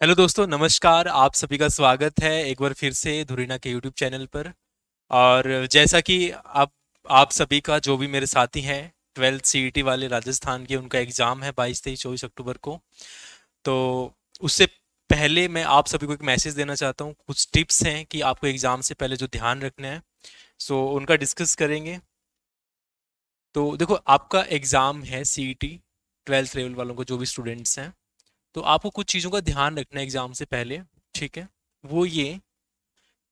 Hello दोस्तों, नमस्कार। आप सभी का स्वागत है एक बार फिर से धुरीना के यूट्यूब चैनल पर। और जैसा कि आप सभी का, जो भी मेरे साथी हैं 12th सीईटी वाले राजस्थान के, उनका एग्ज़ाम है 22, 23, 24 अक्टूबर को। तो उससे पहले मैं आप सभी को एक मैसेज देना चाहता हूँ। कुछ टिप्स हैं कि आपको एग्ज़ाम से पहले जो ध्यान रखना है, सो उनका डिस्कस करेंगे। तो देखो, आपका एग्ज़ाम है सीईटी 12th लेवल वालों को, जो भी स्टूडेंट्स हैं। तो आपको कुछ चीज़ों का ध्यान रखना है एग्ज़ाम से पहले। ठीक है। वो ये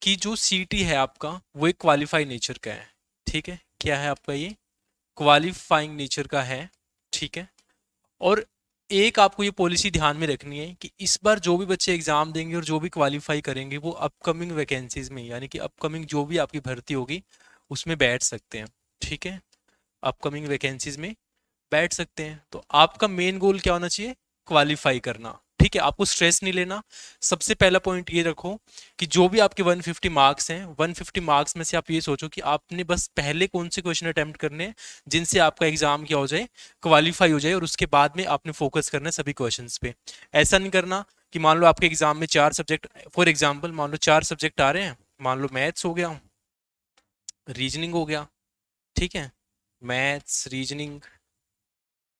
कि जो सीटी है आपका, वो एक क्वालिफाई नेचर का है। ठीक है, क्या है आपका ये? क्वालिफाइंग नेचर का है। ठीक है। और एक आपको ये पॉलिसी ध्यान में रखनी है कि इस बार जो भी बच्चे एग्जाम देंगे और जो भी क्वालिफाई करेंगे, वो अपकमिंग वैकेंसीज में, यानी कि अपकमिंग जो भी आपकी भर्ती होगी उसमें बैठ सकते हैं। ठीक है। अपकमिंग वैकेंसीज में बैठ सकते हैं। तो आपका मेन गोल क्या होना चाहिए? क्वालिफाई करना। ठीक है, आपको स्ट्रेस नहीं लेना। सबसे पहला पॉइंट ये रखो कि जो भी आपके 150 मार्क्स हैं, 150 मार्क्स में से आप ये सोचो कि आपने बस पहले कौन से क्वेश्चन अटेम्प्ट करने हैं जिनसे आपका एग्जाम क्या हो जाए, क्वालिफाई हो जाए, और उसके बाद में आपने फोकस करना है सभी क्वेश्चंस पे। ऐसा नहीं करना कि मान लो आपके एग्जाम में 4 सब्जेक्ट, फॉर एग्जाम्पल मान लो 4 सब्जेक्ट आ रहे हैं। मान लो मैथ्स हो गया, रीजनिंग हो गया। ठीक है। मैथ्स, रीजनिंग,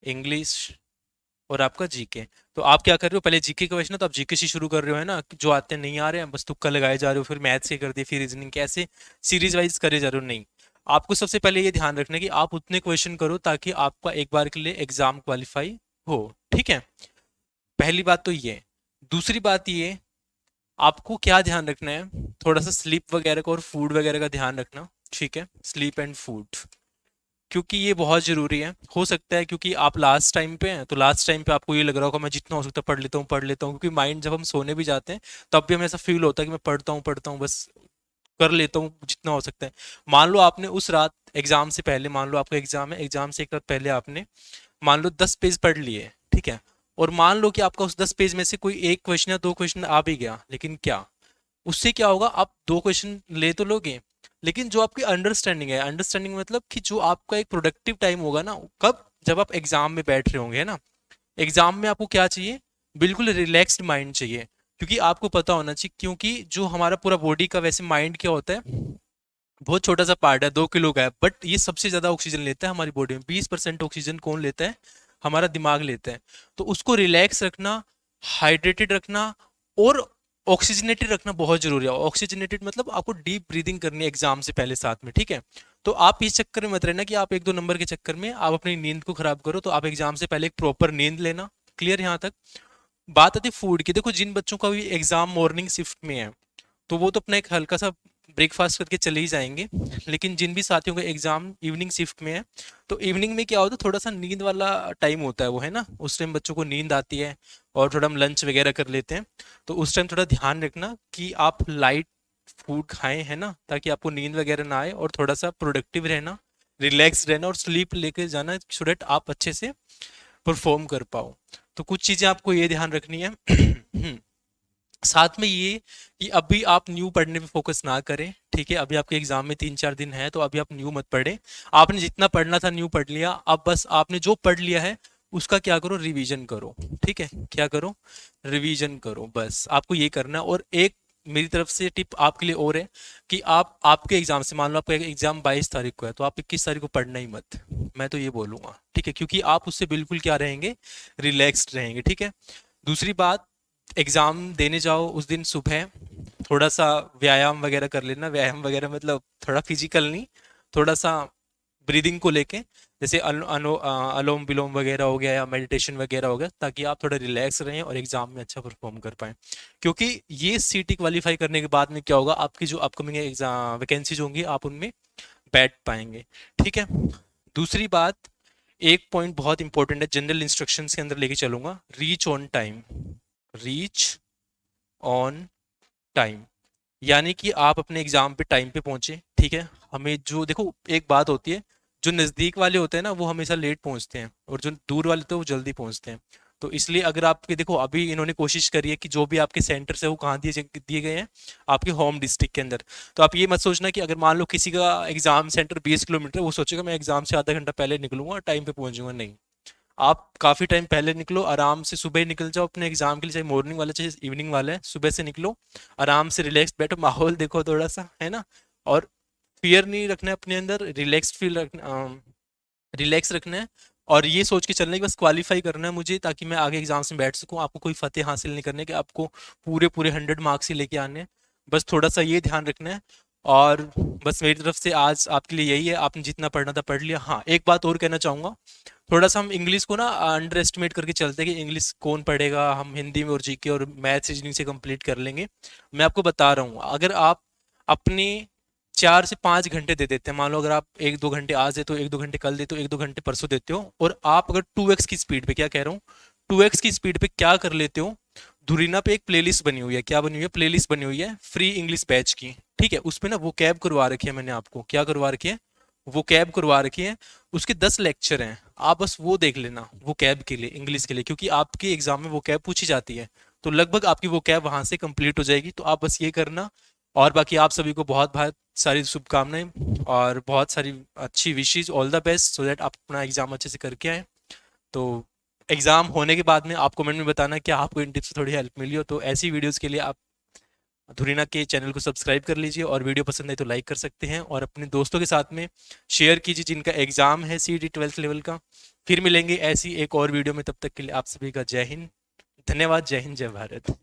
इंग्लिश और आपका जीके। तो आप क्या कर रहे हो, पहले जीके का क्वेश्चन है तो आप जीके से शुरू कर रहे हो, है ना? कि जो आते हैं नहीं आ रहे हैं, बस तुक्का लगाए जा रहे हो, फिर मैथ्स के कर दिए, फिर रीजनिंग के, ऐसे सीरीज वाइज करे जा रहे हो। नहीं, आपको सबसे पहले ये ध्यान रखना है कि आप उतने क्वेश्चन करो ताकि आपका एक बार के लिए एग्जाम क्वालिफाई हो। ठीक है, पहली बात तो ये। दूसरी बात ये, आपको क्या ध्यान रखना है, थोड़ा सा स्लीप वगैरह का और फूड वगैरह का ध्यान रखना। ठीक है, स्लीप एंड फूड, क्योंकि ये बहुत ज़रूरी है। हो सकता है क्योंकि आप लास्ट टाइम पे हैं, तो लास्ट टाइम पे आपको ये लग रहा होगा मैं जितना हो सकता है पढ़ लेता हूँ, क्योंकि माइंड जब हम सोने भी जाते हैं तब भी हमें ऐसा फील होता है कि मैं पढ़ता हूँ, बस कर लेता हूँ जितना हो सकता है। मान लो आपने उस रात एग्जाम से पहले, मान लो आपका एग्जाम है, एग्जाम से एक रात पहले आपने मान लो 10 पेज पढ़ लिए। ठीक है। और मान लो कि आपका उस 10 पेज में से कोई एक क्वेश्चन या दो क्वेश्चन आ भी गया, लेकिन क्या उससे क्या होगा? आप दो क्वेश्चन ले तो लोगे, लेकिन जो आपकी अंडरस्टैंडिंग है, अंडरस्टैंडिंग मतलब कि जो आपका एक प्रोडक्टिव टाइम होगा ना, कब? जब आप एग्जाम में बैठ रहे होंगे, है ना? एग्जाम में आपको क्या चाहिए? बिल्कुल रिलैक्स्ड माइंड चाहिए। क्योंकि आपको पता होना चाहिए, क्योंकि जो हमारा पूरा बॉडी का वैसे माइंड क्या होता है, बहुत छोटा सा पार्ट है, 2 किलो का है, बट ये सबसे ज्यादा ऑक्सीजन लेता है हमारी बॉडी में। 20% ऑक्सीजन कौन लेता है? हमारा दिमाग लेता है। तो उसको रिलैक्स रखना, हाइड्रेटेड रखना और ऑक्सीजनेटेड रखना बहुत जरूरी है। ऑक्सीजनेटेड मतलब आपको डीप ब्रीदिंग करनी है एग्जाम से पहले साथ में। ठीक है। तो आप इस चक्कर में मत रहना कि आप 1-2 नंबर के चक्कर में आप अपनी नींद को खराब करो। तो आप एग्जाम से पहले एक प्रॉपर नींद लेना। क्लियर यहाँ तक? बात आती है फूड की। देखो, जिन बच्चों का भी एग्जाम मॉर्निंग शिफ्ट में है तो वो तो अपना एक हल्का सा ब्रेकफास्ट करके चले ही जाएंगे। लेकिन जिन भी साथियों का एग्जाम इवनिंग शिफ्ट में है, तो इवनिंग में क्या होता है, थोड़ा सा नींद वाला टाइम होता है वो, है ना? उस टाइम बच्चों को नींद आती है और थोड़ा हम लंच वगैरह कर लेते हैं। तो उस टाइम थोड़ा ध्यान रखना कि आप लाइट फूड खाएं, है ना, ताकि आपको नींद वगैरह ना आए, और थोड़ा सा प्रोडक्टिव रहना, रिलैक्स रहना और स्लीप लेके जाना, सो दैट आप अच्छे से परफॉर्म कर पाओ। तो कुछ चीज़ें आपको ये ध्यान रखनी है। साथ में ये कि अभी आप न्यू पढ़ने पे फोकस ना करें। ठीक है, अभी आपके एग्जाम में 3-4 दिन है, तो अभी आप न्यू मत पढ़ें। आपने जितना पढ़ना था न्यू पढ़ लिया। अब बस आपने जो पढ़ लिया है उसका क्या करो, रिवीजन करो। ठीक है, क्या करो? रिवीजन करो, बस आपको ये करना है। और एक मेरी तरफ से टिप आपके लिए और है कि आप आपके एग्जाम से, मान लो आपका एग्जाम 22 तारीख को है, तो आप 21 तारीख को पढ़ना ही मत। मैं तो ये बोलूंगा। ठीक है, क्योंकि आप उससे बिल्कुल क्या रहेंगे, रिलैक्स्ड रहेंगे। ठीक है। दूसरी बात, एग्जाम देने जाओ उस दिन सुबह थोड़ा सा व्यायाम वगैरह कर लेना। व्यायाम वगैरह मतलब थोड़ा फिजिकल नहीं, थोड़ा सा ब्रीदिंग को लेके, जैसे अलोम विलोम वगैरह हो गया या मेडिटेशन वगैरह हो गया, ताकि आप थोड़ा रिलैक्स रहें और एग्जाम में अच्छा परफॉर्म कर पाएं। क्योंकि ये सीटी क्वालिफाई करने के बाद में क्या होगा, आपकी जो अपकमिंग एग्जाम वैकेंसीज होंगी आप उनमें बैठ पाएंगे। ठीक है। दूसरी बात, एक पॉइंट बहुत इंपॉर्टेंट है, जनरल इंस्ट्रक्शंस के अंदर लेके चलूंगा, reach on time. Reach on time, यानी कि आप अपने एग्जाम पे टाइम पे पहुंचे। ठीक है। हमें जो, देखो एक बात होती है, जो नज़दीक वाले होते हैं ना वो हमेशा लेट पहुंचते हैं, और जो दूर वाले होते हैं वो जल्दी पहुंचते हैं। तो इसलिए अगर आपके, देखो अभी इन्होंने कोशिश करी है कि जो भी आपके सेंटर से वो कहाँ दिए गए हैं, आपके होम डिस्ट्रिक्ट के अंदर। तो आप ये मत सोचना कि अगर मान लो किसी का एग्जाम सेंटर 20 किलोमीटर, वो सोचेगा मैं एग्जाम से आधा घंटा पहले निकलूंगा, टाइम पे पहुंचूंगा। नहीं, आप काफ़ी टाइम पहले निकलो, आराम से सुबह ही निकल जाओ अपने एग्जाम के लिए, चाहे मॉर्निंग वाला चाहे इवनिंग वाला है, सुबह से निकलो, आराम से रिलैक्स बैठो, माहौल देखो थोड़ा सा, है ना। और फियर नहीं रखना है अपने अंदर, रिलैक्स फील रखना, रिलैक्स रखना है। और ये सोच के चलना है कि बस क्वालिफाई करना है मुझे, ताकि मैं आगे एग्जाम्स में बैठ सकूं। आपको कोई फतेह हासिल नहीं करने के, आपको पूरे पूरे 100 मार्क्स ही लेके आने हैं। बस थोड़ा सा ये ध्यान रखना है। और बस मेरी तरफ से आज आपके लिए यही है, आपने जितना पढ़ना था पढ़ लिया। हाँ, एक बात और कहना चाहूँगा, थोड़ा सा हम इंग्लिश को ना अंडर एस्टिमेट करके चलते हैं कि इंग्लिश कौन पढ़ेगा, हम हिंदी में और जीके और मैथ्स रीजनिंग से कंप्लीट कर लेंगे। मैं आपको बता रहा हूँ, अगर आप अपने 4 से 5 घंटे दे देते हैं, मान लो अगर आप 1-2 घंटे आज देते हो, 1-2 घंटे कल देते हो, 1-2 घंटे परसों देते हो, और आप अगर 2x की स्पीड पे, क्या कह रहा हूँ, 2x की स्पीड पे क्या कर लेते हो, धुरीना पे एक प्लेलिस्ट बनी हुई है, क्या बनी हुई है, प्लेलिस्ट बनी हुई है फ्री इंग्लिश बैच की, ठीक है। उसमें ना वो कैब करवा रखी है मैंने आपको, क्या करवा रखी है, वो कैब करवा रखी है। उसके 10 लेक्चर हैं, आप बस वो देख लेना, वो कैब के लिए, इंग्लिश के लिए, क्योंकि आपके एग्जाम में वो कैब पूछी जाती है। तो लगभग आपकी वो कैब वहां से कंप्लीट हो जाएगी, तो आप बस ये करना। और बाकी आप सभी को बहुत बहुत सारी शुभकामनाएं और बहुत सारी अच्छी wishes, all the best, so that आप अपना एग्जाम अच्छे से करके आए। तो एग्जाम होने के बाद में आप कमेंट में बताना कि आपको इन टिप्स से थोड़ी हेल्प मिली हो। तो ऐसी वीडियोस के लिए आप धुरीना के चैनल को सब्सक्राइब कर लीजिए, और वीडियो पसंद है तो लाइक कर सकते हैं, और अपने दोस्तों के साथ में शेयर कीजिए जिनका एग्जाम है सीईटी 12th लेवल का। फिर मिलेंगे ऐसी एक और वीडियो में, तब तक के लिए आप सभी का जय हिंद, धन्यवाद, जय हिंद, जय भारत।